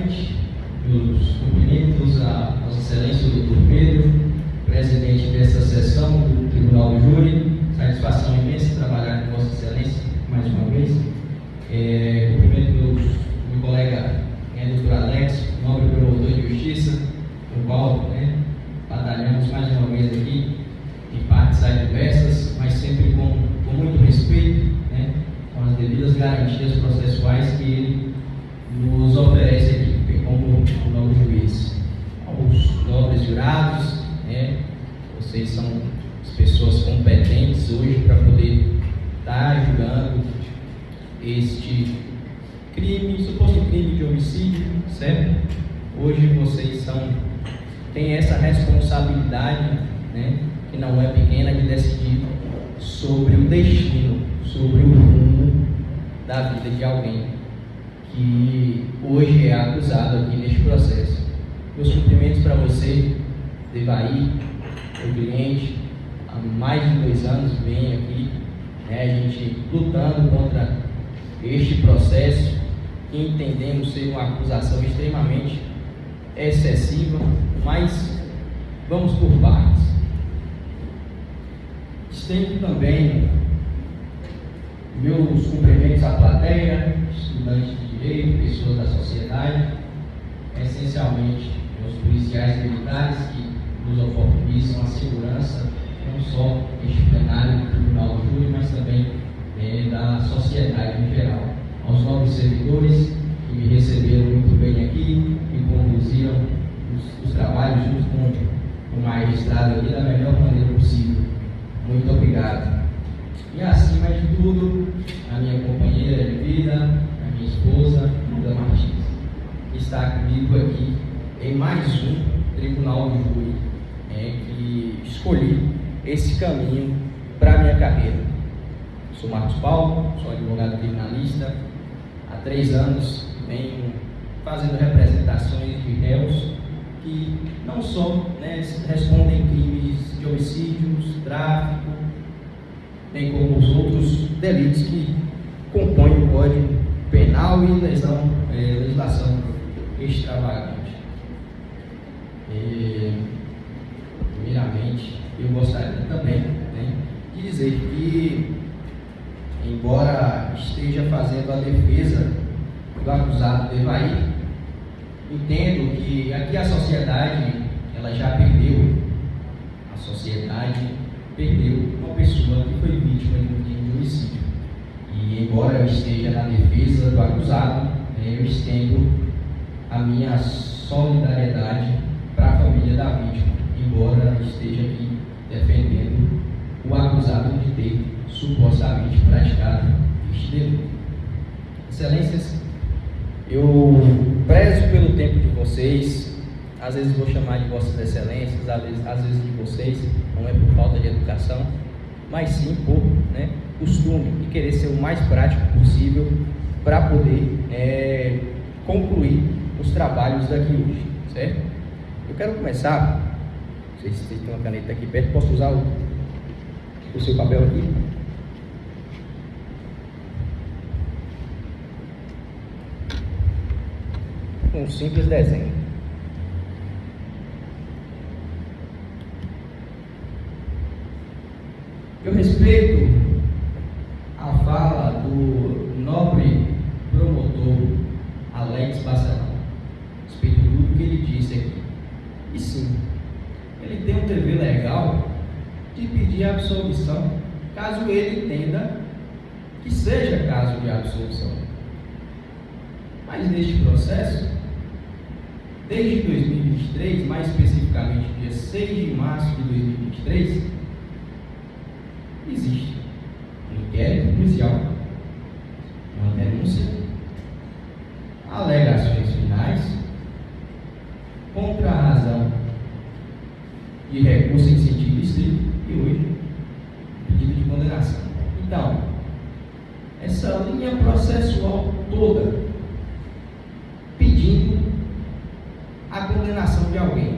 Primeiramente, meus cumprimentos a Vossa Excelência, o Dr. Pedro, presidente desta sessão do Tribunal do Júri. Satisfação imensa trabalhar com Vossa Excelência mais uma vez. Cumprimento meu colega, Dr. Alex, nobre promotor de justiça, o qual batalhamos mais uma vez aqui em partes adversas, mas sempre com muito respeito, com as devidas garantias processuais que ele nos oferece aqui, como o novo juiz. Aos nobres jurados, vocês são as pessoas competentes hoje para poder estar julgando este crime, suposto crime de homicídio, certo? Hoje vocês têm essa responsabilidade, que não é pequena, de decidir sobre o destino, sobre o rumo da vida de alguém que hoje é acusado aqui neste processo. Meus cumprimentos para você, Devaí, meu cliente, há mais de 2 anos vem aqui, a gente lutando contra este processo, que entendemos ser uma acusação extremamente excessiva, mas vamos por partes. Estendo também meus cumprimentos à plateia, estudantes de direito, pessoas da sociedade, essencialmente aos policiais militares que nos oportunizam a segurança, não só este plenário do Tribunal do Júri, mas também da sociedade em geral. Aos nobres servidores que me receberam muito bem aqui e conduziram os trabalhos junto com o magistrado aqui da melhor maneira possível. Muito obrigado. E acima de tudo, a minha companheira de vida, a minha esposa, Duda Martins, que está comigo aqui em mais um Tribunal do Júri, que escolhi esse caminho para a minha carreira. Sou Marcos Paulo, sou advogado criminalista. Há 3 anos venho fazendo representações de réus que não só respondem crimes de homicídios, tráfico, bem como os outros delitos que compõem o Código Penal e legislação extravagante. Primeiramente, eu gostaria também de dizer que, embora esteja fazendo a defesa do acusado Devaí, entendo que aqui a sociedade ela já perdeu. A sociedade perdeu uma pessoa que foi vítima de um crime de homicídio. E embora eu esteja na defesa do acusado, eu estendo a minha solidariedade para a família da vítima, embora esteja aqui defendendo o acusado de ter supostamente praticado este delito. Excelências, eu prezo pelo tempo de vocês, às vezes vou chamar de Vossas Excelências, às vezes de vocês, não é por falta de educação, mas sim por costume e querer ser o mais prático possível para poder concluir os trabalhos daqui hoje, certo? Eu quero começar, não sei se vocês têm uma caneta aqui perto, posso usar o seu papel aqui? Um simples desenho. Eu respeito a fala do nobre promotor Alex Bacelar. Respeito tudo que ele disse aqui. E sim, ele tem um dever legal de pedir absolvição, caso ele entenda que seja caso de absolvição. Mas neste processo, desde 2023, mais especificamente dia 6 de março de 2023, existe um inquérito policial, uma denúncia, alegações finais, contra a razão de recurso em sentido estrito e hoje pedido de condenação. Então, essa linha processual toda pedindo a condenação de alguém,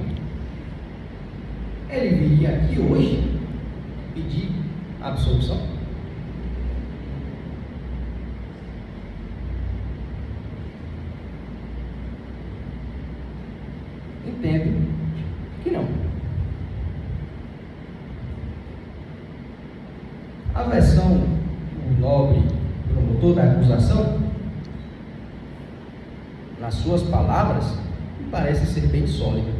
ele viria aqui hoje pedir absolvição? o nobre promotor da acusação, nas suas palavras, parece ser bem sólida.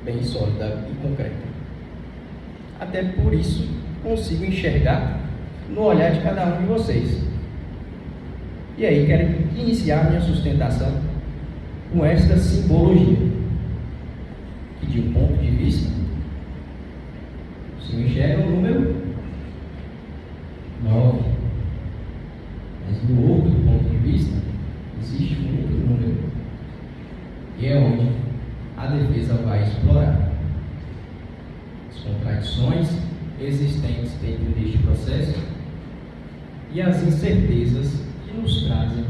Bem sólida e concreta. Até por isso, consigo enxergar no olhar de cada um de vocês. E aí, quero iniciar minha sustentação com esta simbologia, que de um ponto de vista, se enxerga o número 9, mas do outro ponto de vista, existe um outro número, e é onde a defesa vai explorar as contradições existentes dentro deste processo e as incertezas que nos trazem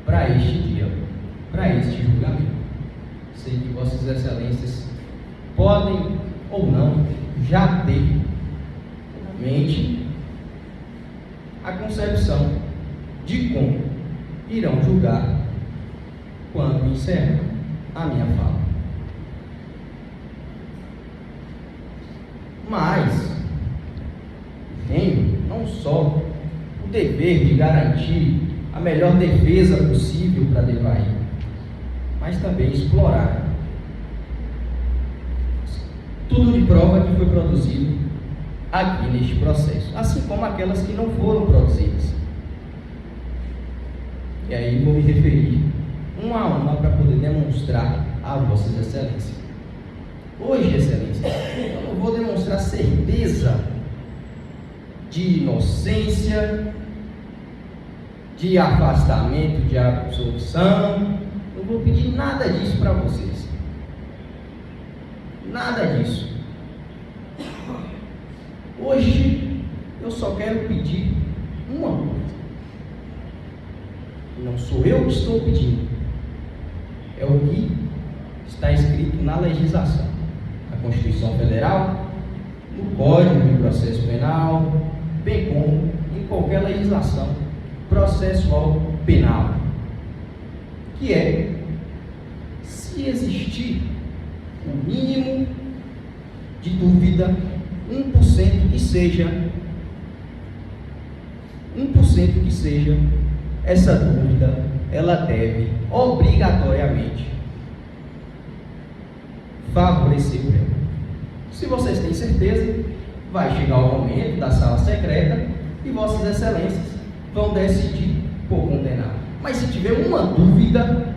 para este dia, para este julgamento. Sei que Vossas Excelências podem ou não já ter em mente a concepção de como irão julgar quando encerro a minha fala. Mas tenho não só o dever de garantir a melhor defesa possível para Devaí, mas também explorar tudo de prova que foi produzido aqui neste processo, assim como aquelas que não foram produzidas. E aí vou me referir uma a uma para poder demonstrar a Vossas Excelências. Hoje, Excelência, eu não vou demonstrar certeza de inocência, de afastamento, de absolvição. Não vou pedir nada disso para vocês. Nada disso. Hoje, eu só quero pedir uma coisa. Não sou eu que estou pedindo. É o que está escrito na legislação. Na Constituição Federal, no Código de Processo Penal, bem como em qualquer legislação processual penal, que é, se existir o mínimo de dúvida, 1% que seja, essa dúvida, ela deve obrigatoriamente favorecer o réu. Se vocês têm certeza, vai chegar o momento da sala secreta e Vossas Excelências vão decidir por condenar. Mas se tiver uma dúvida,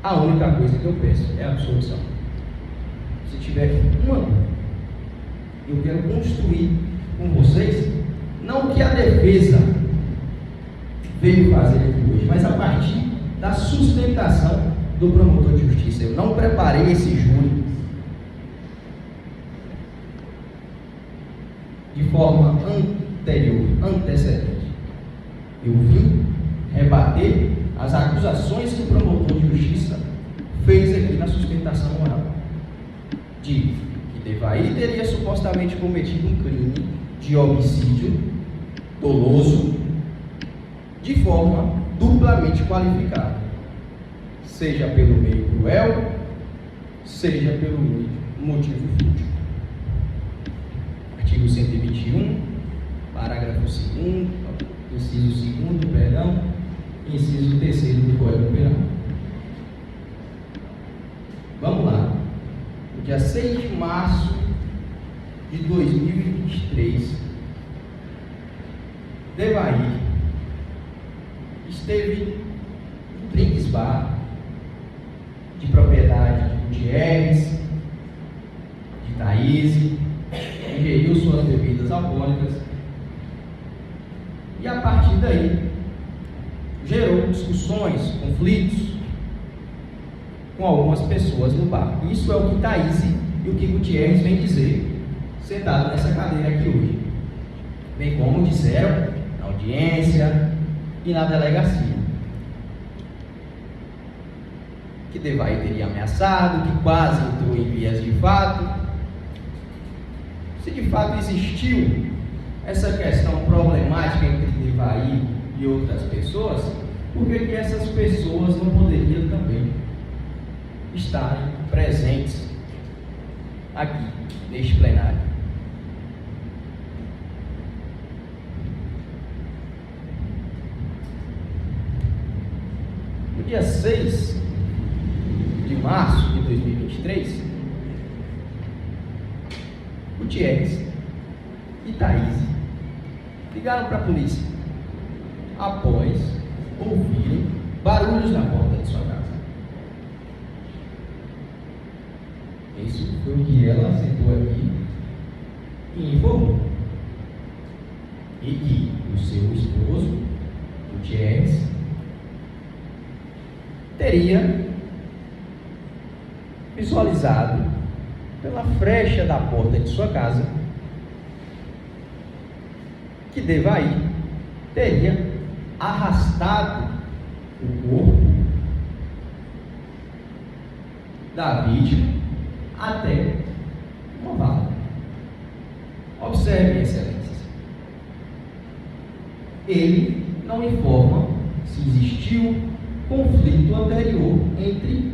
a única coisa que eu peço é a absolvição. Se tiver uma dúvida, eu quero construir com vocês, não o que a defesa veio fazer aqui hoje, mas a partir da sustentação do promotor de justiça. Eu não preparei esse júri de forma antecedente. Eu vim rebater as acusações que o promotor de justiça fez aqui na sustentação oral, de que Devaí teria supostamente cometido um crime de homicídio doloso de forma duplamente qualificada, seja pelo meio cruel, seja pelo motivo fútil. Artigo 121, parágrafo 2º, inciso 2º, perdão, inciso 3º do Código Penal. Vamos lá. No dia 6 de março de 2023, Devaí esteve em Drinks Bar, de propriedade de Gutierrez, de Thaís, ingeriu suas bebidas alcoólicas e a partir daí gerou discussões, conflitos com algumas pessoas no bar. Isso é o que Thaís e o que Gutierrez vem dizer sentado nessa cadeira aqui hoje, bem como disseram na audiência e na delegacia, que Devaí teria ameaçado, que quase entrou em vias de fato. Se de fato existiu essa questão problemática entre Devaí e outras pessoas, por que essas pessoas não poderiam também estarem presentes aqui neste plenário? dia 6 de março de 2023, Gutierrez e Thaís ligaram para a polícia após ouvirem barulhos na porta de sua casa. Isso foi o que ela sentou aqui e informou. E que o seu esposo, Gutierrez, teria visualizado pela frecha da porta de sua casa que Devaí teria arrastado o corpo da vítima até uma vala. Observe, excelências. Ele não informa se existiu conflito anterior entre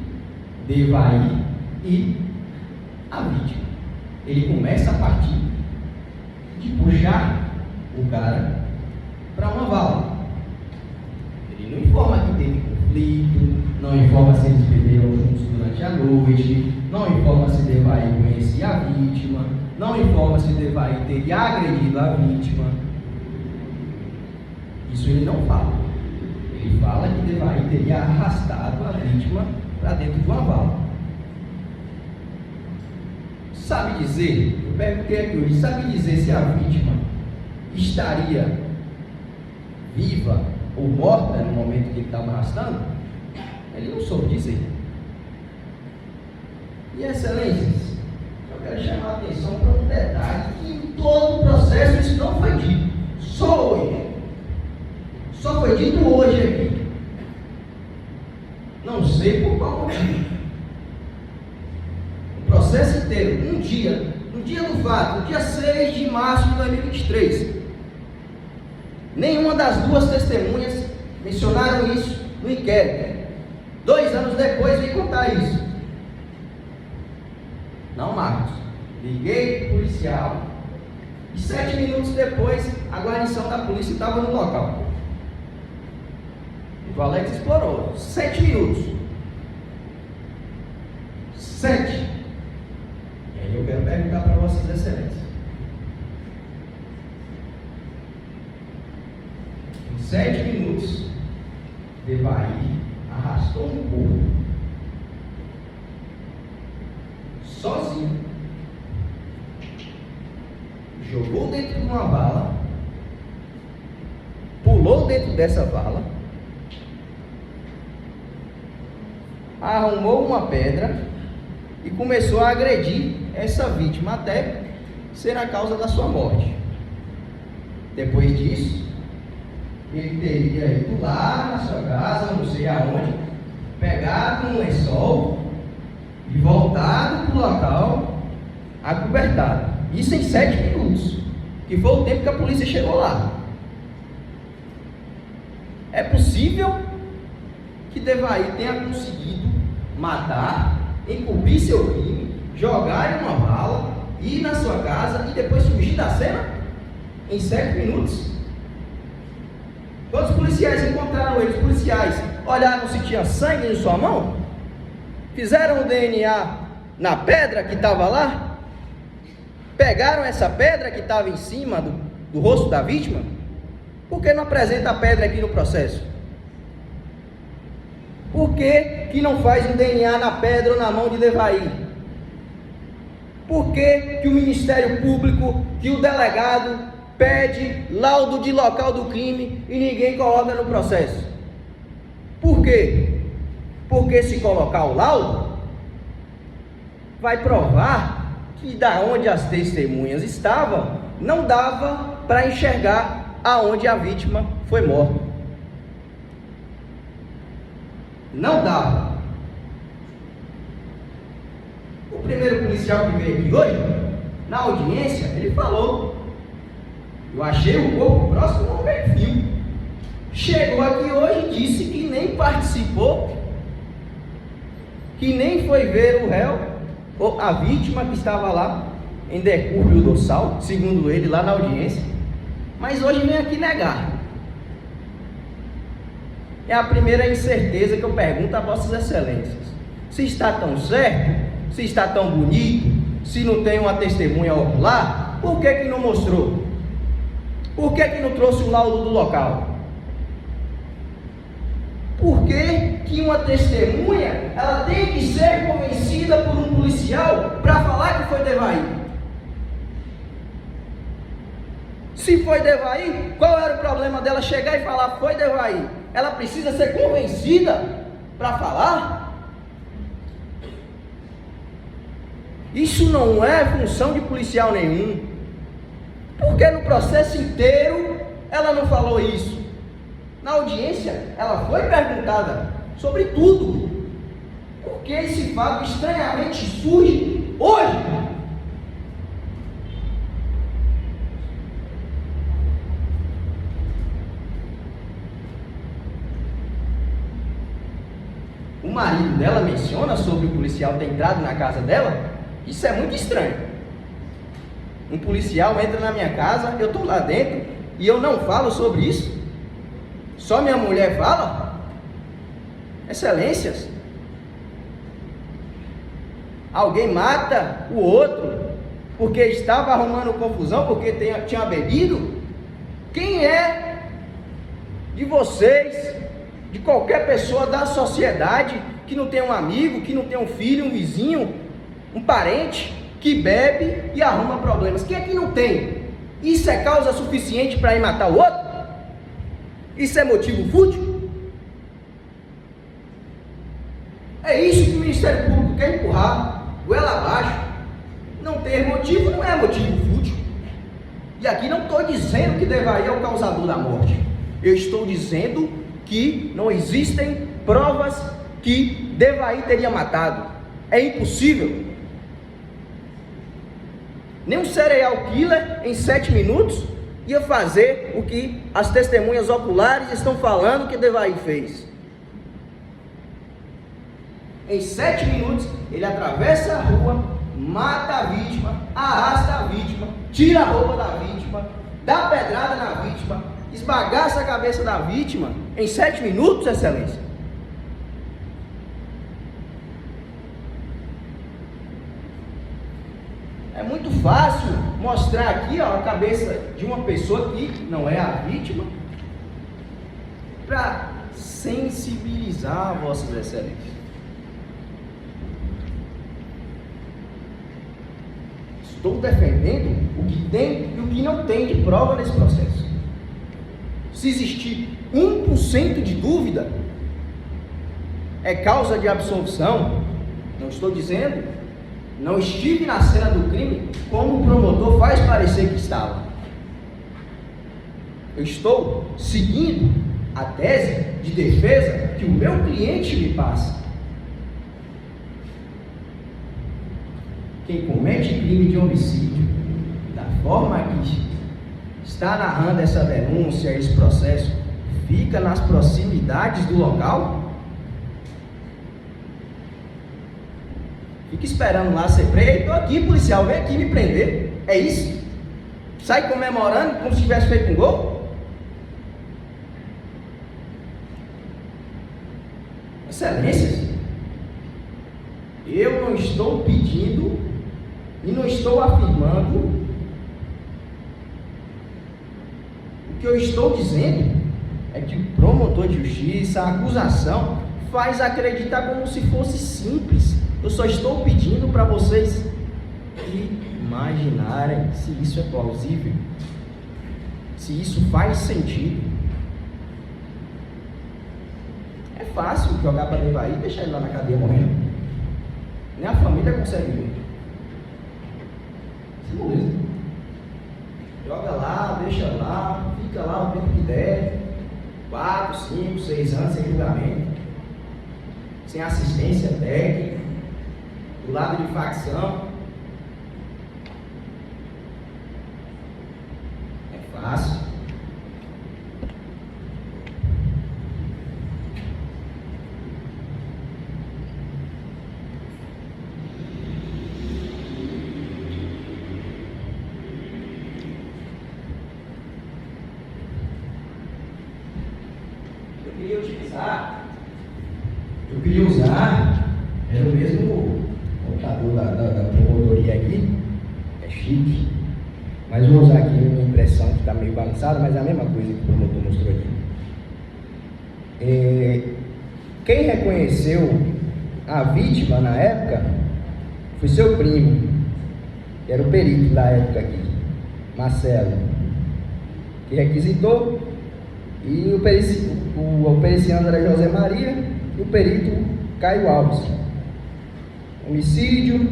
Devaí e a vítima. Ele começa a partir de puxar o cara para uma vala. Ele não informa que teve conflito, não informa se eles beberam juntos durante a noite, não informa se Devaí conhecia a vítima, não informa se Devaí teria agredido a vítima. Isso ele não fala. Ele fala que Devaí teria arrastado a vítima para dentro de uma vala. Sabe dizer, eu perguntei aqui hoje, sabe dizer se a vítima estaria viva ou morta no momento que ele estava arrastando? Ele não soube dizer. E excelências, eu quero chamar a atenção para um detalhe que em todo o processo isso não foi dito. Só hoje. Só foi dito hoje aqui. Não sei por qual motivo. O processo inteiro, no dia do fato, no dia 6 de março de 2023, nenhuma das duas testemunhas mencionaram isso no inquérito. 2 anos depois vem contar isso. Não, Marcos. Liguei para o policial e 7 minutos depois a guarnição da polícia estava no local. O Alex explorou. 7 minutos. 7. E aí eu quero perguntar para vossas excelências. Em 7 minutos, Devaí arrastou um corpo sozinho, jogou dentro de uma vala, pulou dentro dessa vala, arrumou uma pedra e começou a agredir essa vítima até ser a causa da sua morte. Depois disso, ele teria ido lá na sua casa, não sei aonde, pegado um lençol e voltado para o local acobertado. Isso em 7 minutos, que foi o tempo que a polícia chegou lá. É possível que Devaí tenha conseguido matar, encobrir seu crime, jogar em uma vala, ir na sua casa e depois fugir da cena em 7 minutos? Quando os policiais encontraram ele, os policiais olharam se tinha sangue em sua mão, fizeram o DNA na pedra que estava lá, pegaram essa pedra que estava em cima do rosto da vítima. Por que não apresenta a pedra aqui no processo? Por que não faz um DNA na pedra ou na mão de Devaí? Por que o Ministério Público, que o delegado pede laudo de local do crime e ninguém coloca no processo? Por quê? Porque se colocar o laudo, vai provar que da onde as testemunhas estavam, não dava para enxergar aonde a vítima foi morta. Não dava. O primeiro policial que veio aqui hoje, na audiência, ele falou: eu achei o corpo próximo ao meio-fio. Chegou aqui hoje e disse que nem participou, que nem foi ver o réu, ou a vítima que estava lá em decúbito dorsal, segundo ele, lá na audiência. Mas hoje vem aqui negar. É a primeira incerteza que eu pergunto a Vossas Excelências. Se está tão certo, se está tão bonito, se não tem uma testemunha ocular, por que não mostrou? Por que não trouxe o laudo do local? Por que uma testemunha ela tem que ser convencida por um policial para falar que foi Devaí? Se foi Devaí, qual era o problema dela chegar e falar foi Devaí? Ela precisa ser convencida para falar? Isso não é função de policial nenhum. Porque no processo inteiro ela não falou isso. Na audiência ela foi perguntada sobre tudo. Por que esse fato estranhamente surge hoje? O marido dela menciona sobre o policial ter entrado na casa dela. Isso é muito estranho. Um policial entra na minha casa, eu estou lá dentro e eu não falo sobre isso? Só minha mulher fala? Excelências, alguém mata o outro porque estava arrumando confusão, porque tinha bebido? Quem é de vocês, de qualquer pessoa da sociedade, que não tem um amigo, que não tem um filho, um vizinho, um parente, que bebe e arruma problemas? Quem é que não tem? Isso é causa suficiente para ir matar o outro? Isso é motivo fútil? É isso que o Ministério Público quer empurrar, goela abaixo. Não ter motivo não é motivo fútil. E aqui não estou dizendo que Devaí é o causador da morte. Eu estou dizendo que não existem provas que Devaí teria matado. É impossível. Nem um serial killer em 7 minutos ia fazer o que as testemunhas oculares estão falando que Devaí fez. Em 7 minutos ele atravessa a rua, mata a vítima, arrasta a vítima, tira a roupa da vítima, dá pedrada na vítima, esbagaça a cabeça da vítima em 7 minutos, Excelência. É muito fácil mostrar aqui a cabeça de uma pessoa que não é a vítima, para sensibilizar Vossas Excelências. Estou defendendo o que tem e o que não tem de prova nesse processo. Se existir 1% de dúvida, é causa de absolvição. Não estou dizendo, não estive na cena do crime como o promotor faz parecer que estava. Eu estou seguindo a tese de defesa que o meu cliente me passa. Quem comete crime de homicídio, da forma que está narrando essa denúncia, esse processo, fica nas proximidades do local, fica esperando lá ser preso. Estou aqui, policial, vem aqui me prender. É isso? Sai comemorando como se tivesse feito um gol? Excelências, eu não estou pedindo e não estou afirmando. O que eu estou dizendo é que o promotor de justiça, a acusação, faz acreditar como se fosse simples. Eu só estou pedindo para vocês imaginarem se isso é plausível, se isso faz sentido. É fácil jogar para Devaí e deixar ele lá na cadeia morrendo. Nem a família consegue ver. Isso é moleza. Joga lá, deixa lá, fica lá o tempo que der. 4, 5, 6 anos sem julgamento, sem assistência técnica, do lado de facção. É fácil. queria utilizar. Eu queria usar, era o mesmo computador da promotoria aqui, é chique, mas vou usar aqui a minha impressão que está meio balançada, mas é a mesma coisa que o promotor mostrou aqui. Quem reconheceu a vítima na época foi seu primo, que era o perito da época aqui, Marcelo, que requisitou, e o periciando era José Maria e o perito Caio Alves. Homicídio,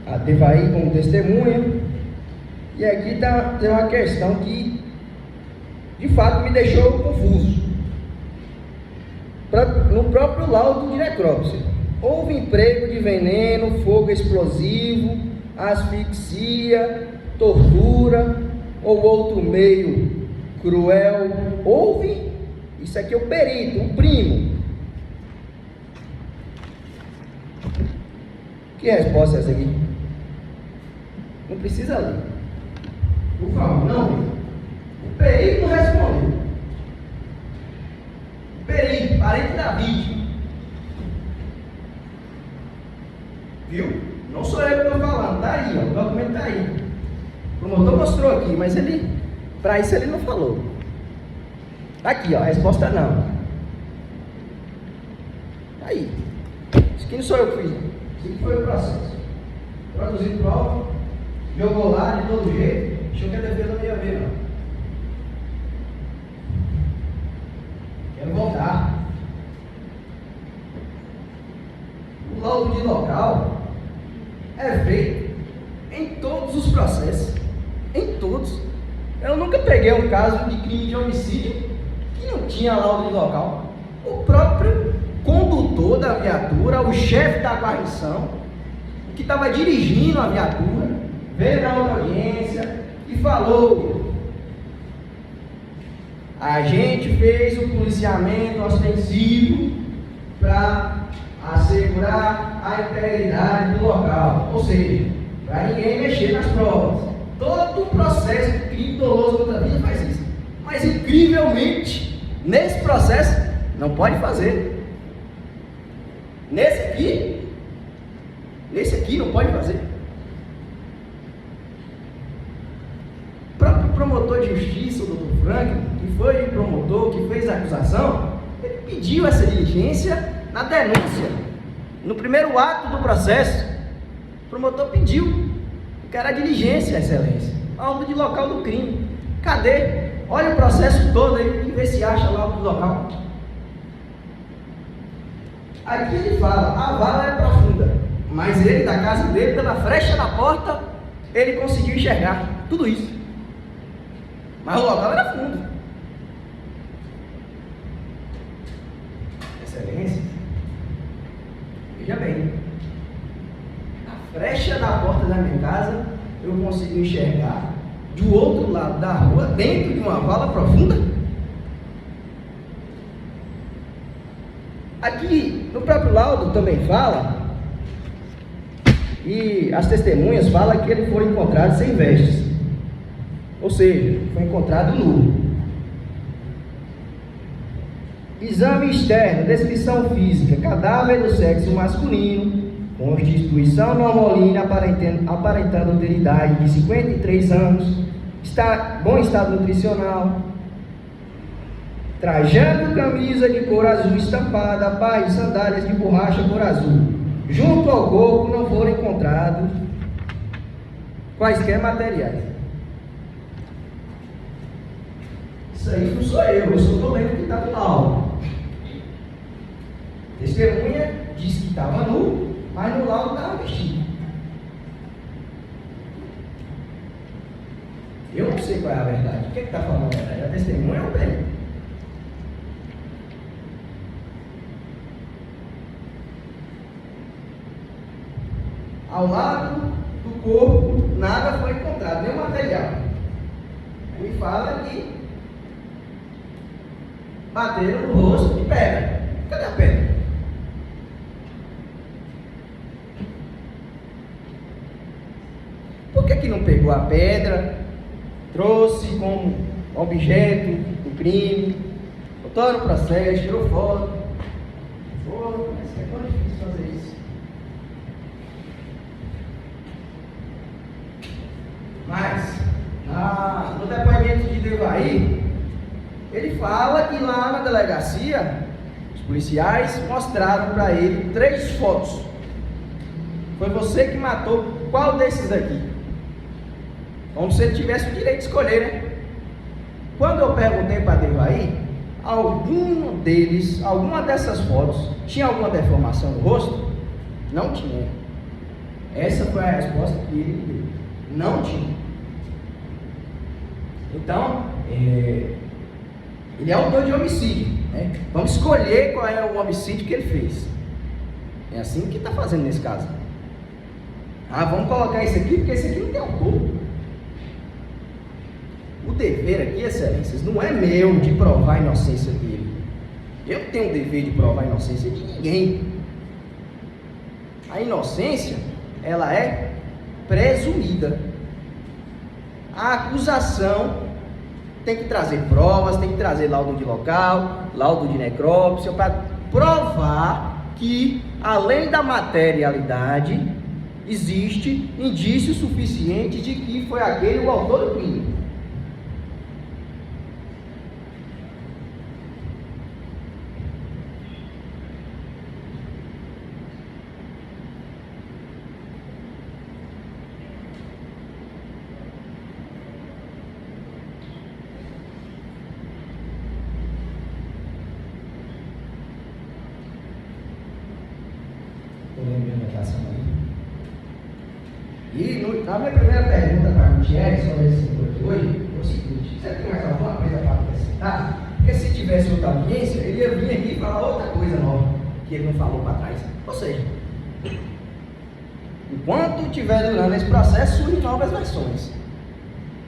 a Devaí como testemunha, e aqui tem uma questão que de fato me deixou confuso. No próprio laudo de necrópsia, houve emprego de veneno, fogo explosivo, asfixia, tortura ou outro meio cruel. Houve? Isso aqui é o perito, o primo. Que resposta é essa aqui? Não precisa ler. Por favor, não. O perito não respondeu. O perito, parente da vítima. Viu? Não sou eu que estou falando, tá aí, ó, o documento tá aí. O promotor mostrou aqui, mas para isso ele não falou. Tá aqui, ó, a resposta não. Tá aí. Isso aqui não sou eu que fiz. Isso aqui foi o processo. Produzido prova, jogou lá de todo jeito, achou que a defesa não ia ver, não. Quero voltar. O laudo de local é feito em todos os processos. Em todos. Eu nunca peguei um caso de crime de homicídio que não tinha laudo de local. O próprio condutor da viatura, o chefe da guarnição, que estava dirigindo a viatura, veio na audiência e falou: a gente fez o policiamento ostensivo para assegurar a integridade do local, ou seja, para ninguém mexer nas provas. Todo o processo de crime doloso contra a vida faz isso, mas incrivelmente nesse processo não pode fazer. Nesse aqui não pode fazer. O próprio promotor de justiça, o Dr. Franklin, que foi o promotor que fez a acusação, ele pediu essa diligência na denúncia. No primeiro ato do processo, o promotor pediu que era a diligência, excelência, laudo de local do crime. Cadê? Olha o processo todo aí e vê se acha laudo de local. Aqui ele fala, a vala é profunda, mas ele, da casa dele, pela frecha da porta, ele conseguiu enxergar tudo isso. Mas o local era fundo. Excelência, veja bem, a frecha da porta da minha casa, eu consegui enxergar do outro lado da rua, dentro de uma vala profunda. Aqui, no próprio laudo também fala, e as testemunhas falam que ele foi encontrado sem vestes, ou seja, foi encontrado nu. Exame externo, descrição física, cadáver do sexo masculino, constituição normalina, aparentando ter idade de 53 anos, bom estado nutricional, trajando camisa de cor azul estampada, par de sandálias de borracha cor azul. Junto ao corpo não foram encontrados quaisquer materiais. Isso aí não sou eu só estou lendo o que está no laudo. Testemunha disse que estava nu, mas no laudo estava vestido. Eu não sei qual é a verdade. O que está falando a verdade? A testemunha ou o perito? Ao lado do corpo, nada foi encontrado, nenhum material. Ele fala que bateram no rosto de pedra. Cadê a pedra? Por que não pegou a pedra, trouxe como objeto do crime, Botou no processo, tirou foto. Pô, mas é tão difícil fazer isso. Mas, no depoimento de Devaí, ele fala que lá na delegacia, os policiais mostraram para ele 3 fotos. Foi você que matou qual desses daqui? Como se ele tivesse o direito de escolher, né? Quando eu perguntei para Devaí, algum deles, alguma dessas fotos, tinha alguma deformação no rosto? Não tinha. Essa foi a resposta que ele deu. Não tinha. Então, ele é autor de homicídio, né? Vamos escolher qual é o homicídio que ele fez. É assim que está fazendo nesse caso. Vamos colocar esse aqui, porque esse aqui não tem autor. O dever aqui, excelências, não é meu de provar a inocência dele. Eu não tenho o dever de provar a inocência de ninguém. A inocência, ela é presumida. A acusação tem que trazer provas, tem que trazer laudo de local, laudo de necrópsia, para provar que, além da materialidade, existe indício suficiente de que foi aquele o autor do crime. E na minha primeira pergunta para a Gutierrez sobre esse assunto de hoje, foi o seguinte: você tem mais alguma coisa para acrescentar? Porque se tivesse outra audiência, ele ia vir aqui e falar outra coisa nova, que ele não falou para trás. Ou seja, enquanto estiver durando esse processo, surgem novas versões.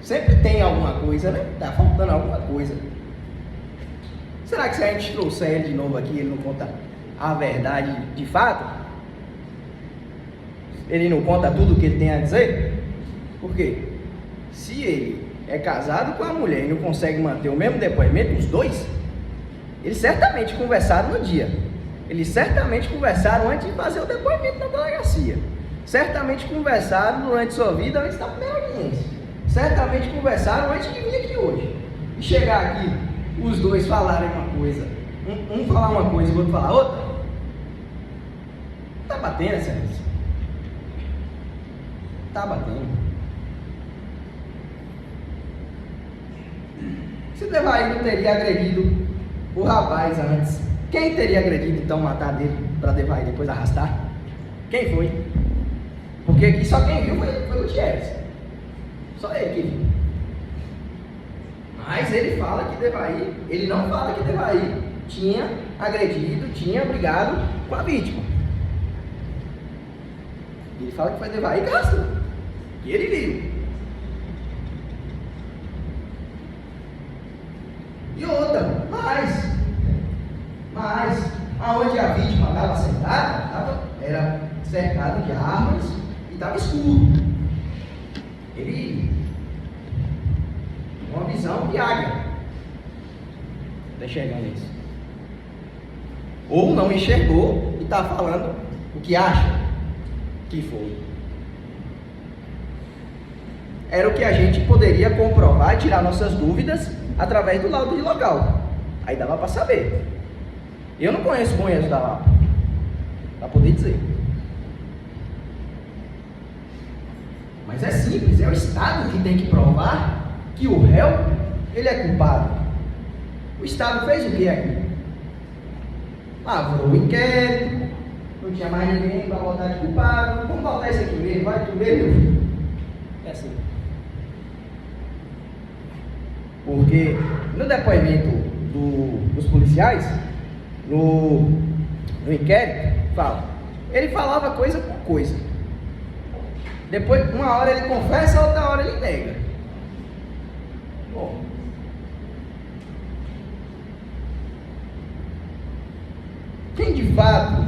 Sempre tem alguma coisa, né? Está faltando alguma coisa. Será que se a gente trouxer ele de novo aqui, ele não conta a verdade de fato? Ele não conta tudo o que ele tem a dizer? Por quê? Se ele é casado com a mulher e não consegue manter o mesmo depoimento, os dois, eles certamente conversaram no dia. Eles certamente conversaram antes de fazer o depoimento na delegacia. Certamente conversaram durante sua vida antes da primeira audiência. Certamente conversaram antes de vir aqui hoje. E chegar aqui, os dois falarem uma coisa, um falar uma coisa e o outro falar outra, tá batendo essa coisa. Tá batendo. Se Devaí não teria agredido o rapaz antes, quem teria agredido então matar dele para Devaí depois arrastar? Quem foi? Porque aqui só quem viu foi o Gutierrez. Só ele que viu. Mas ele fala que Devaí, ele não fala que Devaí tinha agredido, tinha brigado com a vítima. Ele fala que foi Devaí que arrastou. E ele viu. E outra, mas aonde a vítima estava sentada, era cercado de árvores e estava escuro. Ele, uma visão de águia, está enxergando isso. Ou não enxergou e está falando o que acha que foi. Era o que a gente poderia comprovar e tirar nossas dúvidas através do laudo de local. Aí dava para saber. Eu não conheço bom da Lapa para poder dizer. Mas é simples, é o Estado que tem que provar que o réu, ele é culpado. O Estado fez o que aqui? Lavrou o inquérito, não tinha mais ninguém para botar de culpado. Vamos botar esse aqui mesmo, vai tu mesmo, meu filho. É assim. Porque no depoimento dos policiais, no inquérito, ele falava coisa por coisa. Depois, uma hora ele confessa, outra hora ele nega. Bom, quem de fato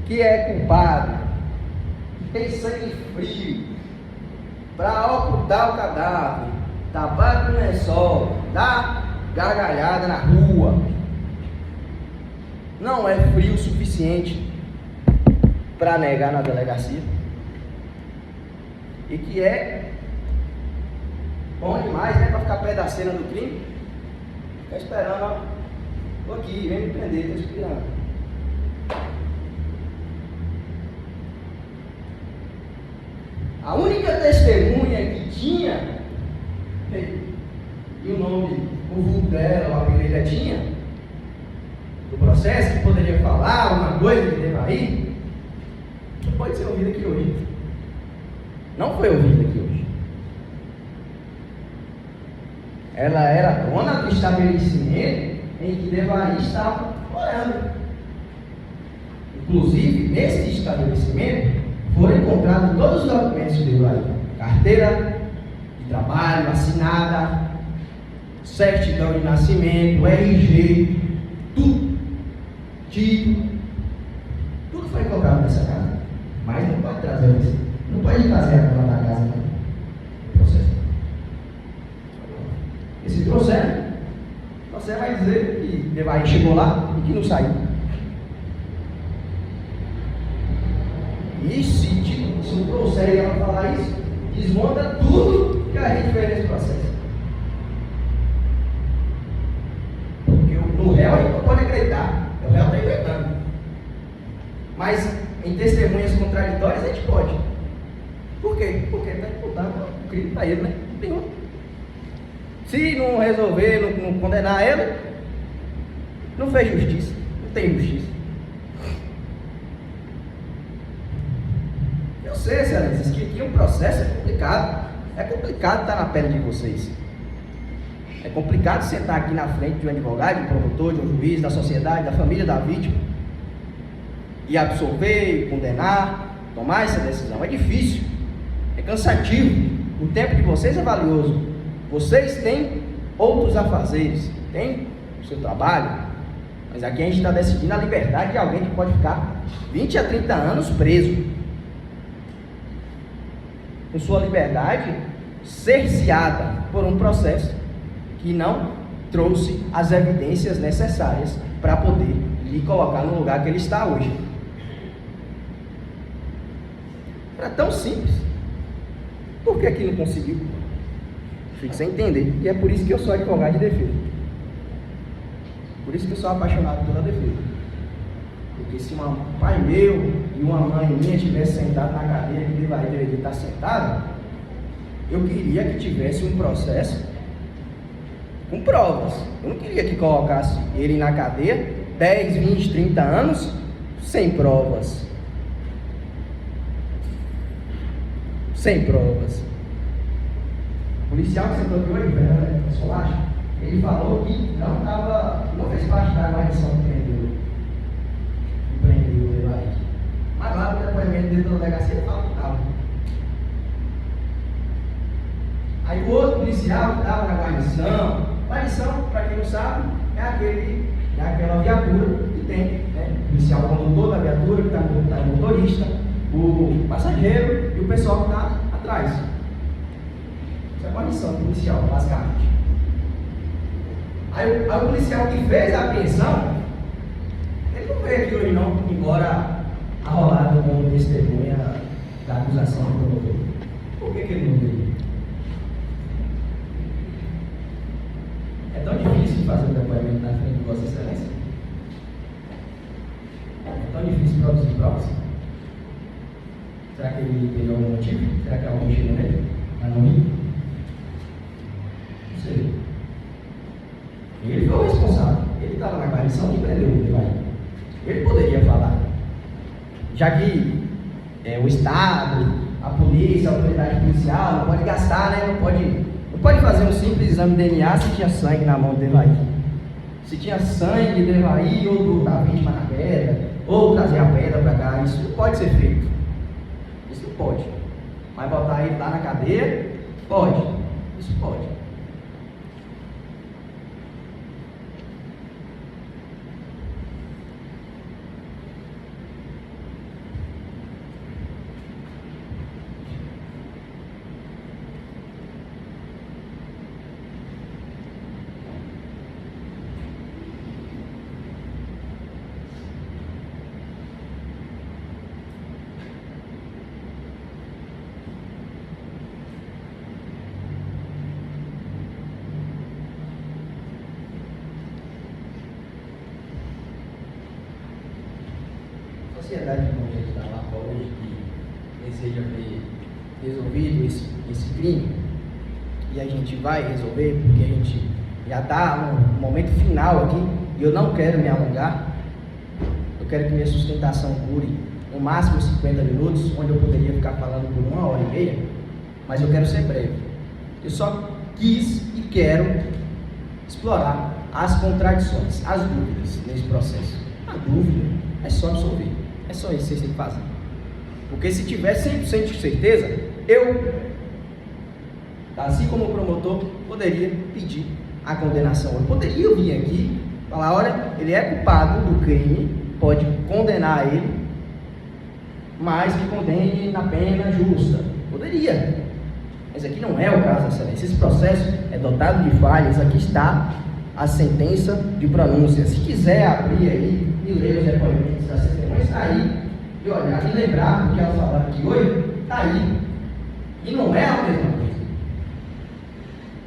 que é culpado, que tem sangue frio para ocultar o cadáver, tapar com lençol, dar gargalhada na rua, não é frio o suficiente para negar na delegacia, e que é bom demais, né, para ficar perto da cena do crime, fica esperando, ó, tô aqui, vem me prender, tô esperando. A única testemunha que tinha, e o nome, o vulgo dela, o apelido tinha, do processo, que poderia falar alguma coisa que teve aí, não pode ser ouvida aqui hoje. Não foi ouvida aqui hoje. Ela era dona do estabelecimento em que Devaí estava morando. Inclusive, nesse estabelecimento, foram encontrados todos os documentos de Devaí: carteira de trabalho assinada, certidão de nascimento, RG, tudo, título, tudo foi encontrado nessa casa. Mas não pode trazer isso, não pode trazer a dona da casa, não. Processo. Esse processo, você vai dizer que Devaí chegou lá e que não saiu. E se o processo ela falar isso, desmonta tudo que a gente fez nesse processo. Porque no réu a gente não pode acreditar, o réu está inventando. Mas em testemunhas contraditórias a gente pode. Por quê? Porque está imputando o crime para ele, né? Não tem outro. Se não resolver, não condenar ele, não fez justiça, não tem justiça. Eu sei, excelências, que aqui um processo é complicado. É complicado estar na pele de vocês. É complicado sentar aqui na frente de um advogado, de um promotor, de um juiz, da sociedade, da família da vítima, e absolver, condenar, tomar essa decisão. É difícil, é cansativo. O tempo de vocês é valioso. Vocês têm outros afazeres, têm o seu trabalho, mas aqui a gente está decidindo a liberdade de alguém que pode ficar 20 a 30 anos preso, com sua liberdade cerceada por um processo que não trouxe as evidências necessárias para poder lhe colocar no lugar que ele está hoje. Era tão simples. Por que não conseguiu? Fico sem entender. E é por isso que eu sou advogado de defesa. Por isso que eu sou apaixonado pela defesa. Porque se um pai meu e uma mãe minha estivessem sentados na cadeira que deveria estar sentado, eu queria que tivesse um processo com provas. Eu não queria que colocasse ele na cadeia 10, 20, 30 anos sem provas. Sem provas. O policial que sentou aqui hoje, Fernando Solares, ele falou que não fez parte da guarnição que prendeu o Devaí. Mas lá no depoimento dentro da delegacia ele fala que estava. Aí o outro policial que estava na guarnição, para quem não sabe, é aquela viatura que tem, né? O policial condutor da viatura, que está no motorista, o passageiro e o pessoal que está atrás. Isso é guarnição policial, basicamente. Aí o policial que fez a apreensão, ele não veio aqui hoje não, embora arrolado como testemunha da acusação do promotor. Por que ele não veio? É tão difícil fazer o depoimento na frente de Vossa Excelência? É tão difícil produzir provas? Será que ele teve algum motivo? Será que alguém chegou nele? Para não ir? Não sei. Ele foi o responsável. Ele estava na guarnição que prendeu o Devaí. Ele poderia falar. Já que o Estado, a polícia, a autoridade policial não pode gastar, né? Não pode fazer um simples exame de DNA se tinha sangue na mão do Devaí. Se tinha sangue de Devaí ou da vítima na pedra, ou trazer a pedra para cá, isso não pode ser feito. Isso não pode. Mas botar ele lá na cadeia, pode. Isso pode. sociedade de Moisés da Lapa hoje que deseja ver resolvido esse crime, e a gente vai resolver, porque a gente já está no momento final aqui, e eu não quero me alongar. Eu quero que minha sustentação dure no máximo 50 minutos, onde eu poderia ficar falando por 1h30, mas eu quero ser breve. Eu só quis e quero explorar as contradições, as dúvidas nesse processo. A dúvida é só absolver, é só isso que vocês têm que fazer. Porque se tiver 100% de certeza, eu, assim como o promotor, poderia pedir a condenação. Eu poderia vir aqui e falar, olha, ele é culpado do crime, pode condenar ele, mas que condene na pena justa. Poderia. Mas aqui não é o caso, excelência. Esse processo é dotado de falhas. Aqui está a sentença de pronúncia. Se quiser abrir aí e ler os depoimentos das testemunhas, está aí. E olhar e lembrar do que elas falaram aqui hoje, está aí. E não é a mesma coisa.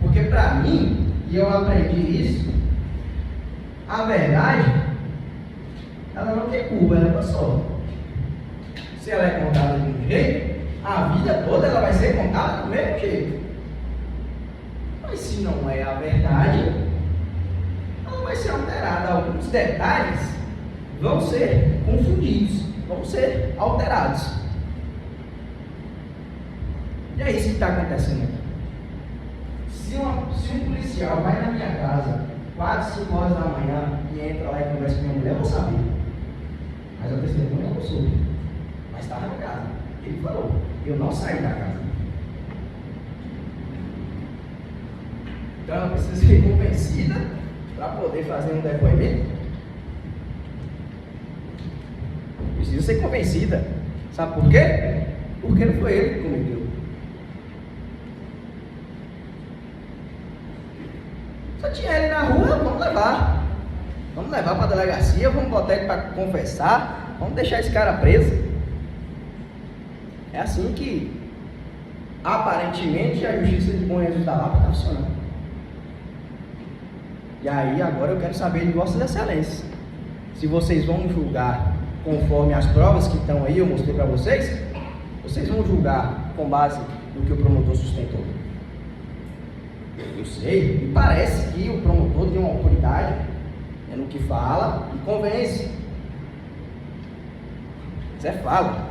Porque para mim, e eu aprendi isso, a verdade, ela não tem curva, ela é uma só. Se ela é contada de um jeito, a vida toda ela vai ser contada do mesmo jeito. Mas se não é a verdade, ela vai ser alterada. Alguns detalhes vão ser confundidos, vão ser alterados. E é isso que está acontecendo aqui. Se um policial vai na minha casa 4, 5 horas da manhã e entra lá e conversa com minha mulher, eu vou saber. Mas a testemunha eu não soube. Mas estava na casa. Ele falou, eu não saí da casa. Então ela precisa ser convencida para poder fazer um depoimento. Precisa ser convencida. Sabe por quê? Porque não foi ele que cometeu. Só tinha ele na rua, vamos levar. Vamos levar para a delegacia, vamos botar ele para confessar, vamos deixar esse cara preso. É assim que, aparentemente, a justiça de Bom Jesus da Lapa está funcionando. E aí, agora eu quero saber de vossas excelências. Se vocês vão julgar conforme as provas que estão aí, eu mostrei para vocês, vocês vão julgar com base no que o promotor sustentou. Eu sei, e parece que o promotor tem uma autoridade no que fala e convence. Zé fala.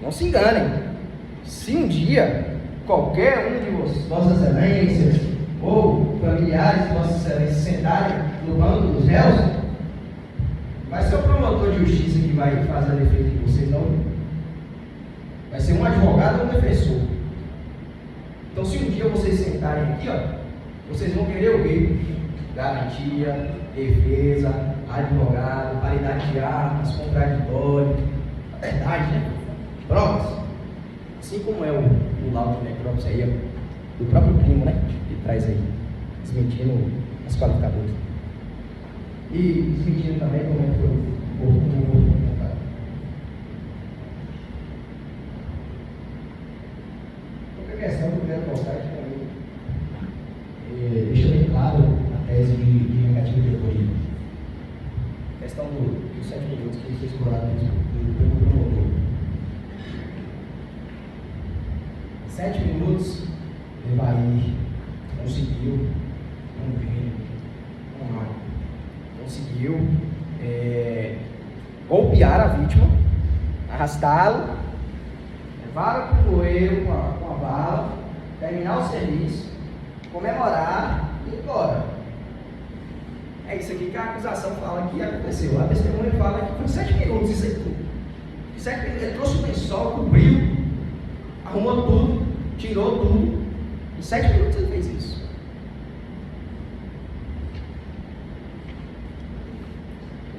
Não se enganem. Se um dia qualquer um de vossas excelências ou familiares de vossas excelências sentarem no banco dos réus, vai ser o promotor de justiça que vai fazer a defesa de vocês, não? Vai ser um advogado ou um defensor. Então, se um dia vocês sentarem aqui, vocês vão querer ouvir garantia, defesa, advogado, paridade de armas, contraditório, a verdade, né? Provas. Assim como é o laudo de necrópsia aí, do próprio primo, né? Que traz aí, desmentindo as qualificadoras. E desmentindo também como é que foi o corpo. Outra questão que eu quero colocar aqui também. Deixa bem claro a tese de negativo de ocorrido. Questão dos 7 minutos que foi Explorado pelo promotor. 7 minutos, ele vai conseguiu, um gênio, um mal, conseguiu golpear a vítima, arrastá-lo, levar para o bueiro com a bala, terminar o serviço, comemorar e ir embora. É isso aqui que a acusação fala que aconteceu. A testemunha fala que foi 7 minutos, isso aí tudo. 7 minutos, ele trouxe o lençol, cobriu, arrumou tudo, tirou tudo. Em 7 minutos ele fez isso.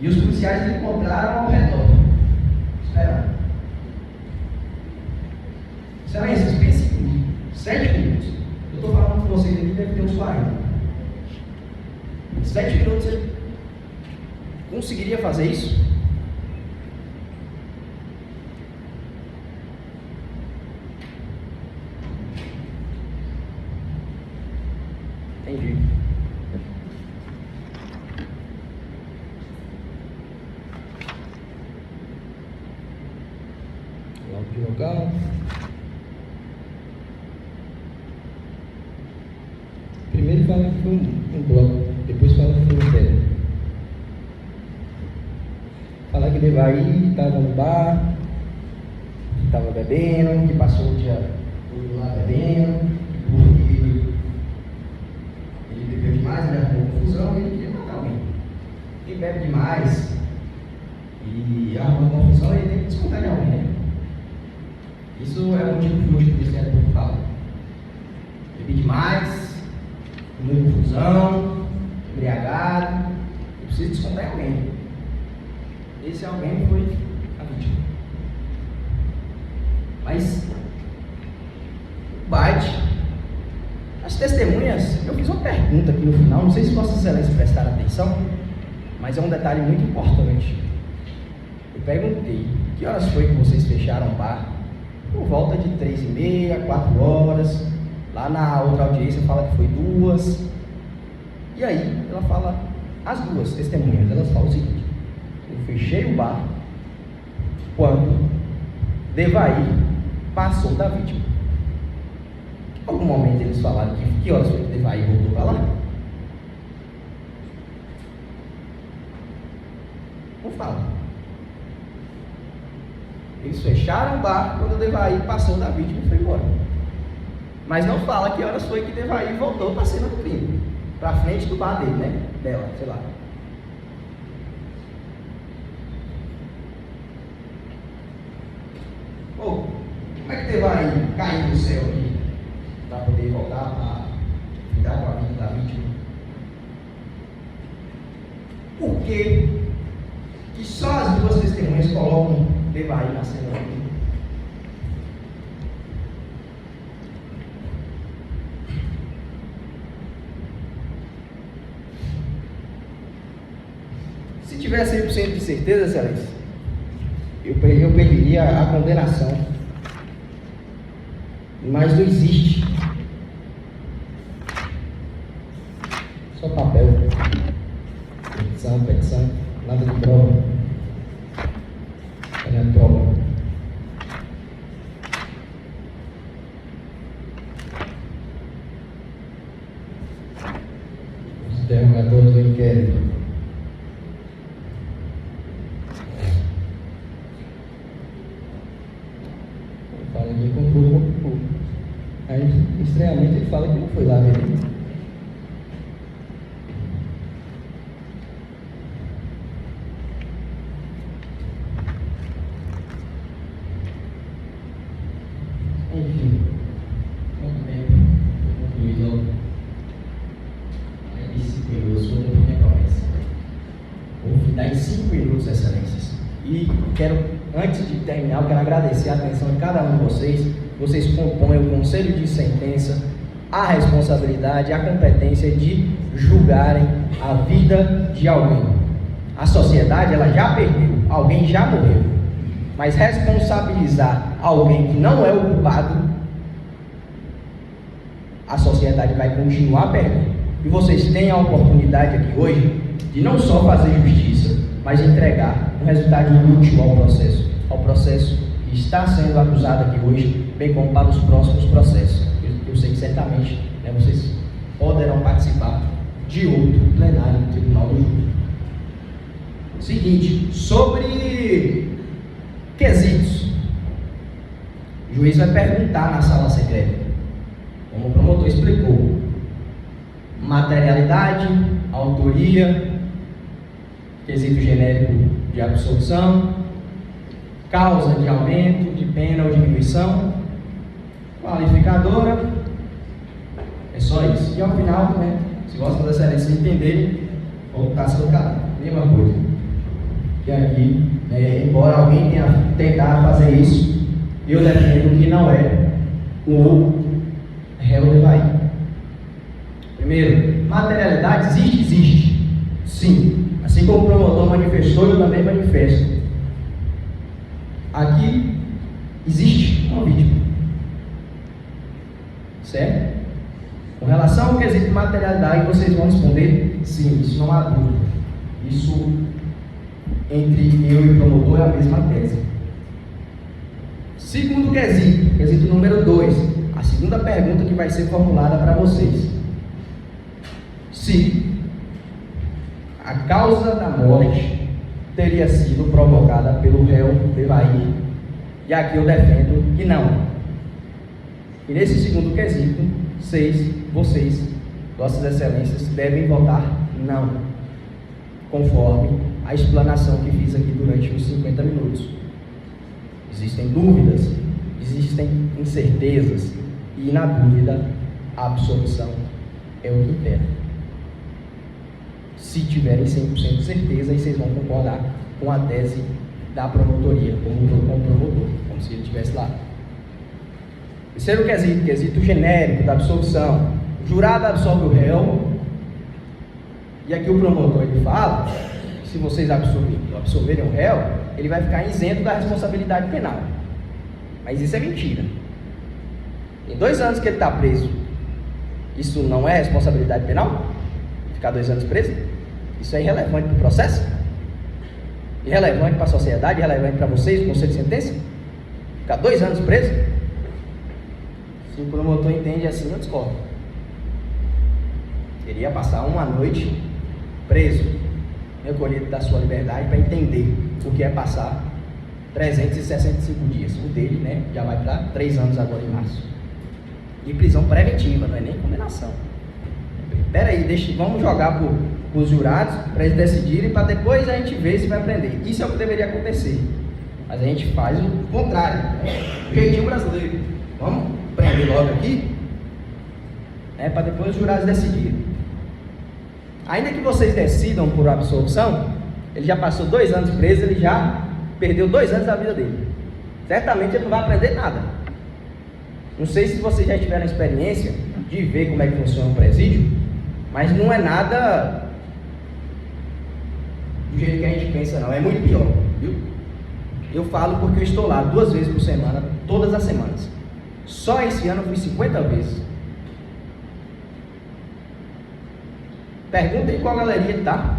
E os policiais encontraram ao redor, esperando. Excelências, pense comigo. 7 minutos. Eu estou falando com vocês aqui, deve ter uns 40. Em 7 minutos ele conseguiria fazer isso? Entendi. falando que foi um bloco, depois falando que foi um pé. Falar que Devaí estava no bar, que estava bebendo, que passou o dia todo lá bebendo, porque ele bebeu demais, ele arrumou confusão e ele queria matar alguém. Quem bebe demais e arruma confusão, ele tem que descontar de alguém, né? Isso é um motivo que o Ministério Público fala. Bebi demais, arrumou confusão, embriagado, eu preciso descontar de alguém. Esse alguém foi a vítima. Mas bate. As testemunhas, eu fiz uma pergunta aqui no final, não sei se Vossa Excelência prestaram atenção, mas é um detalhe muito importante. Eu perguntei, que horas foi que vocês fecharam o bar? Por volta de 3h30, 4 horas. Lá na outra audiência fala que foi 2. E aí ela fala, as duas testemunhas, elas falam o seguinte: eu fechei o bar quando Devaí passou da vítima. Em algum momento eles falaram que horas foi que Devaí voltou para lá? Não fala. Eles fecharam o bar quando Devaí passou da vítima e foi embora. Mas não fala que horas foi que Devaí voltou para a cena do crime, para frente do bar dele, né? Dela, sei lá. Pô, como é que Devaí caiu do céu aqui para poder voltar para lidar com a vida da vítima? Por que só as duas testemunhas colocam Devaí na cena do crime? Se tivesse 100% de certeza, Excelência, eu pediria a condenação, mas não existe. Só papel, petição, nada de prova. Cadê a prova? Os interrogatórios do inquérito. Ele encontrou o corpo público. Aí, estranhamente, ele fala que não foi lá ver. Enfim, muito bem. Concluído. Aí, 5 minutos, vou cumprir minha promessa. Vou dar em 5 minutos, Excelências. E quero, antes de terminar, eu quero agradecer a atenção de cada um de vocês. Vocês compõem o conselho de sentença, a responsabilidade, a competência de julgarem a vida de alguém. A sociedade, ela já perdeu, alguém já morreu. Mas responsabilizar alguém que não é o culpado, a sociedade vai continuar perdendo. E vocês têm a oportunidade aqui hoje de não só fazer justiça, mas entregar um resultado útil ao processo que está sendo acusado aqui hoje, bem como para os próximos processos. Eu sei que certamente, né, vocês poderão participar de outro plenário do Tribunal do Júri. Seguinte, sobre quesitos. O juiz vai perguntar na sala secreta, como o promotor explicou: materialidade, autoria, quesito genérico de absolução, causa de aumento de pena ou diminuição, qualificadora, é só isso. E ao final, né, se Vossas Excelências entenderem, voltação do caráter, mesma coisa. E aqui, embora alguém tenha tentado fazer isso, eu defendo que não é o réu Devaí. Primeiro, materialidade existe? Sim. Assim como o promotor manifestou, eu também manifesto. Aqui existe uma vítima. Certo? Com relação ao quesito de materialidade, vocês vão responder sim, isso não há dúvida. Isso, entre eu e o promotor, é a mesma tese. Segundo quesito número 2, a segunda pergunta que vai ser formulada para vocês. se a causa da morte teria sido provocada pelo réu devair. E aqui eu defendo que não. E nesse segundo quesito, vocês, vossas excelências, devem votar não, conforme a explanação que fiz aqui durante os 50 minutos. Existem dúvidas, existem incertezas, e na dúvida, a absolvição é o que impera. Se tiverem 100% de certeza, aí vocês vão concordar com a tese da promotoria, como promotor, como se ele estivesse lá. Terceiro quesito genérico da absolvição. O jurado absolve o réu, e aqui o promotor ele fala, se vocês absolverem o réu, ele vai ficar isento da responsabilidade penal. Mas isso é mentira. Em 2 anos que ele está preso, isso não é responsabilidade penal? Ficar 2 anos preso? Isso é irrelevante para o processo? Irrelevante para a sociedade? Irrelevante para vocês, o conselho de sentença? Ficar 2 anos preso? Se o promotor entende assim, eu discordo. Queria passar uma noite preso, recolhido da sua liberdade, para entender o que é passar 365 dias. O dele, né, já vai para 3 anos agora em março. E prisão preventiva, não é nem condenação. Espera aí, vamos jogar para os jurados, para eles decidirem, para depois a gente ver se vai prender. Isso é o que deveria acontecer. Mas a gente faz o contrário, né? O jeitinho brasileiro. Vamos prender logo aqui, né, para depois os jurados decidirem. Ainda que vocês decidam por absolvição, ele já passou 2 anos preso, ele já perdeu 2 anos da vida dele. Certamente ele não vai aprender nada. Não sei se vocês já tiveram a experiência de ver como é que funciona o presídio, mas não é nada do jeito que a gente pensa, não. É muito pior, viu? Eu falo porque eu estou lá 2 vezes por semana, todas as semanas. Só esse ano eu fui 50 vezes. Perguntem qual galeria ele está.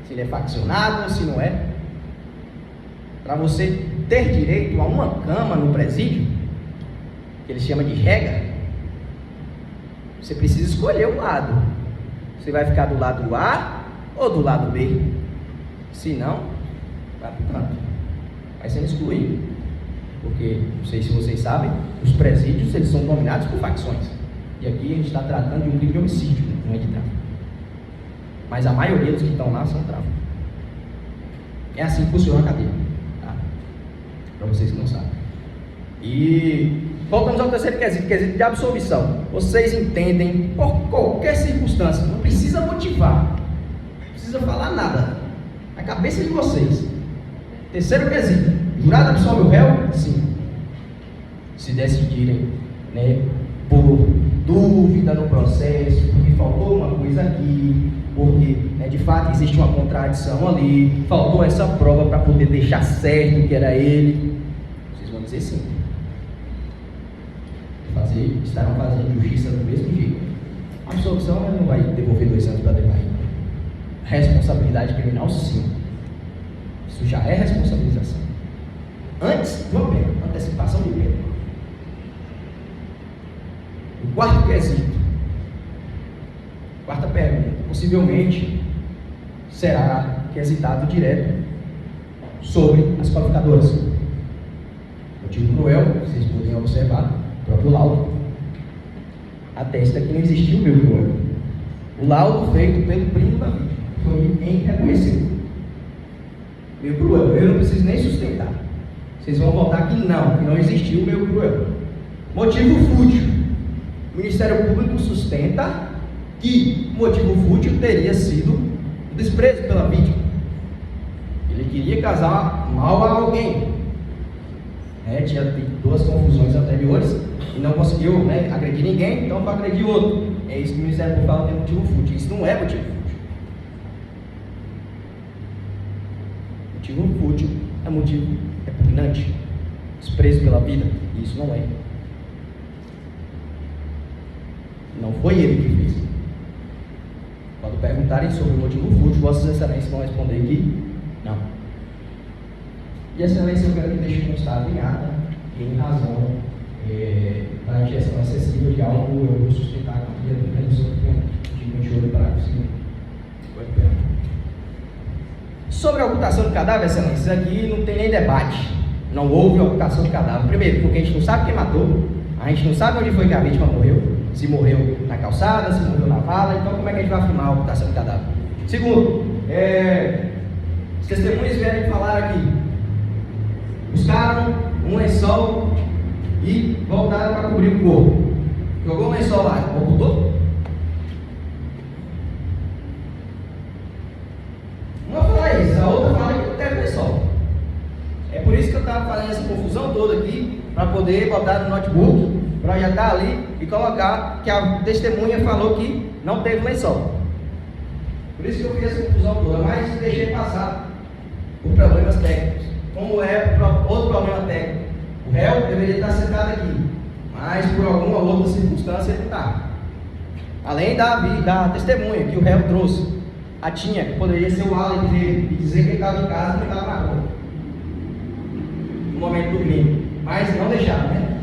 Se ele é faccionado ou se não é. Para você ter direito a uma cama no presídio, que ele chama de rega, você precisa escolher um lado. Você vai ficar do lado A ou do lado B? Se não, vai para o canto. Vai sendo excluído. Porque, não sei se vocês sabem, os presídios eles são dominados por facções. E aqui a gente está tratando de um crime de homicídio, não é de tráfico. Mas a maioria dos que estão lá são tráfico. É assim que funciona a cadeia, tá? Para vocês que não sabem. E voltamos ao terceiro quesito de absolvição. Vocês entendem, por qualquer circunstância, não precisa motivar, não precisa falar nada, na cabeça de vocês. Terceiro quesito: jurado absolve o réu? Sim. Se decidirem, né, por dúvida no processo, porque faltou uma coisa aqui, porque, né, de fato existe uma contradição ali, faltou essa prova para poder deixar certo que era ele, vocês vão dizer sim. Estarão fazendo justiça do mesmo jeito. A absolvição não vai devolver 2 anos para devair. Responsabilidade criminal, sim. Isso já é responsabilização. Antes de uma pena, antecipação de pena. O quarto quesito, quarta pergunta, possivelmente será quesitado direto sobre as qualificadoras. Motivo cruel, vocês podem observar, o próprio laudo atesta que não existiu o meio cruel. O laudo feito pelo primo da vítima foi quem reconheceu. Meio cruel, eu não preciso nem sustentar. Vocês vão votar que não existiu o meio cruel. Motivo fútil. O Ministério Público sustenta que o motivo fútil teria sido o desprezo pela vítima. Ele queria casar mal a alguém. Tinha 2 confusões anteriores e não conseguiu, agredir ninguém, então vai agredir outro. É isso que o Ministério Público fala que é motivo fútil. Isso não é motivo fútil. Motivo fútil é motivo repugnante, desprezo pela vida. E isso não é. Não foi ele que fez. Quando perguntarem sobre o motivo fútil, Vossas Excelências vão responder que não. E a Excelência, eu quero que deixe constado em ata e em razão da ingestão excessiva de álcool, eu vou sustentar a redução do a gente olha para cima. Sobre a ocultação do cadáver, excelência, isso aqui não tem nem debate. Não houve ocultação do cadáver. Primeiro, porque a gente não sabe quem matou, a gente não sabe onde foi que a vítima morreu, se morreu na calçada, se morreu na vala, então como é que a gente vai afirmar a ocultação do cadáver? Segundo, os testemunhas vieram falar aqui, buscaram um lençol e voltaram para cobrir o corpo. Jogou um lençol lá, ocultou? Uma fala isso, a outra fala que não teve lençol. É por isso que eu estava fazendo essa confusão toda aqui, para poder botar no notebook, projetar ali e colocar que a testemunha falou que não teve lençol. Por isso que eu fiz essa confusão toda, mas deixei passar por problemas técnicos. Como é outro problema técnico, o réu deveria estar sentado aqui, mas por alguma outra circunstância ele não está. Além da testemunha que o réu trouxe, a Tinha, que poderia ser o álibi dele e dizer que ele estava em casa e não estava na rua no momento do crime, mas não deixaram, né?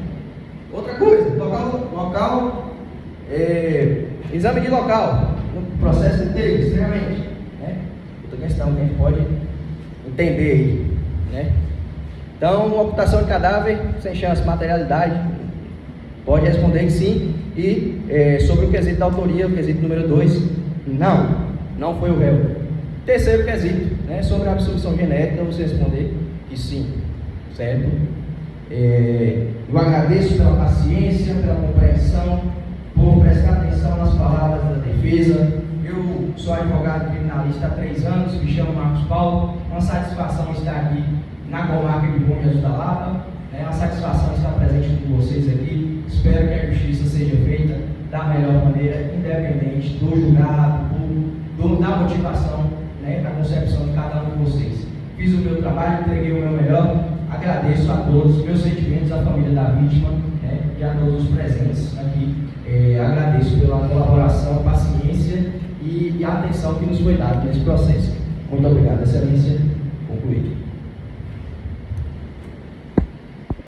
Outra coisa, local, exame de local, no processo inteiro, extremamente, né? Outra questão que a gente pode entender aí, né? Então, ocultação de cadáver, sem chance, materialidade, pode responder que sim. E sobre o quesito da autoria, o quesito número 2, não foi o réu. Terceiro quesito, né, sobre a absolução genética, você responder que sim, certo? Eu agradeço pela paciência, pela compreensão, por prestar atenção nas palavras da defesa. Eu sou advogado criminalista há 3 anos, me chamo Marcos Paulo. Uma satisfação estar aqui na comarca de Bom Jesus da Lapa. É uma satisfação estar presente com vocês aqui. Espero que a justiça seja feita da melhor maneira, independente do julgado, da motivação, né, da concepção de cada um de vocês. Fiz o meu trabalho, entreguei o meu melhor. Agradeço a todos, meus sentimentos à família da vítima, né, e a todos os presentes aqui. Agradeço pela colaboração, paciência e a atenção que nos foi dada nesse processo. Muito obrigado, excelência. Concluído.